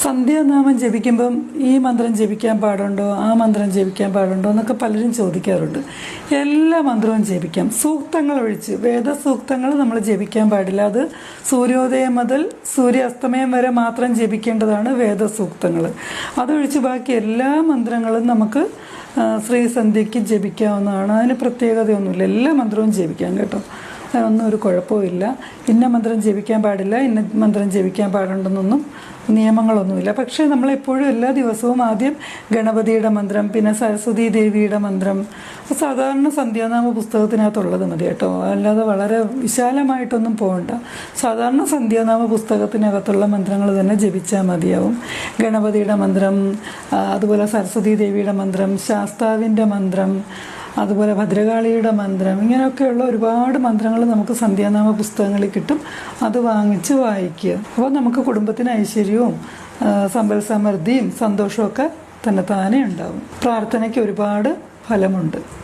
സന്ധ്യാനാമം ജപിക്കുമ്പം ഈ മന്ത്രം ജപിക്കാൻ പാടുണ്ടോ, ആ മന്ത്രം ജപിക്കാൻ പാടുണ്ടോ എന്നൊക്കെ പലരും ചോദിക്കാറുണ്ട്. എല്ലാ മന്ത്രവും ജപിക്കാം, സൂക്തങ്ങൾ ഒഴിച്ച്. വേദസൂക്തങ്ങൾ നമ്മൾ ജപിക്കാൻ പാടില്ല. അത് സൂര്യോദയം മുതൽ സൂര്യാസ്തമയം വരെ മാത്രം ജപിക്കേണ്ടതാണ് വേദസൂക്തങ്ങൾ. അതൊഴിച്ച് ബാക്കി എല്ലാ മന്ത്രങ്ങളും നമുക്ക് ശ്രീസന്ധ്യയ്ക്ക് ജപിക്കാവുന്നതാണ്. അതിന് പ്രത്യേകതയൊന്നുമില്ല. എല്ലാ മന്ത്രവും ജപിക്കാം കേട്ടോ, ഒന്നും ഒരു കുഴപ്പമില്ല. ഇന്ന മന്ത്രം ജപിക്കാൻ പാടില്ല, ഇന്ന മന്ത്രം ജപിക്കാൻ പാടുണ്ടെന്നൊന്നും നിയമങ്ങളൊന്നുമില്ല. പക്ഷേ നമ്മളെപ്പോഴും എല്ലാ ദിവസവും ആദ്യം ഗണപതിയുടെ മന്ത്രം, പിന്നെ സരസ്വതി ദേവിയുടെ മന്ത്രം, സാധാരണ സന്ധ്യാനാമ പുസ്തകത്തിനകത്തുള്ളത് മതി കേട്ടോ. അല്ലാതെ വളരെ വിശാലമായിട്ടൊന്നും പോകണ്ട. സാധാരണ സന്ധ്യാനാമ പുസ്തകത്തിനകത്തുള്ള മന്ത്രങ്ങൾ തന്നെ ജപിച്ചാൽ മതിയാവും. ഗണപതിയുടെ മന്ത്രം, അതുപോലെ സരസ്വതി ദേവിയുടെ മന്ത്രം, ശാസ്താവിൻ്റെ മന്ത്രം, അതുപോലെ ഭദ്രകാളിയുടെ മന്ത്രം, ഇങ്ങനെയൊക്കെയുള്ള ഒരുപാട് മന്ത്രങ്ങൾ നമുക്ക് സന്ധ്യാനാമ പുസ്തകങ്ങളിൽ കിട്ടും. അത് വാങ്ങിച്ച് വായിക്കുക. അപ്പോൾ നമുക്ക് കുടുംബത്തിന് ഐശ്വര്യവും സമ്പൽ സമൃദ്ധിയും സന്തോഷമൊക്കെ തന്നെ താനേ ഉണ്ടാവും. പ്രാർത്ഥനയ്ക്ക് ഒരുപാട് ഫലമുണ്ട്.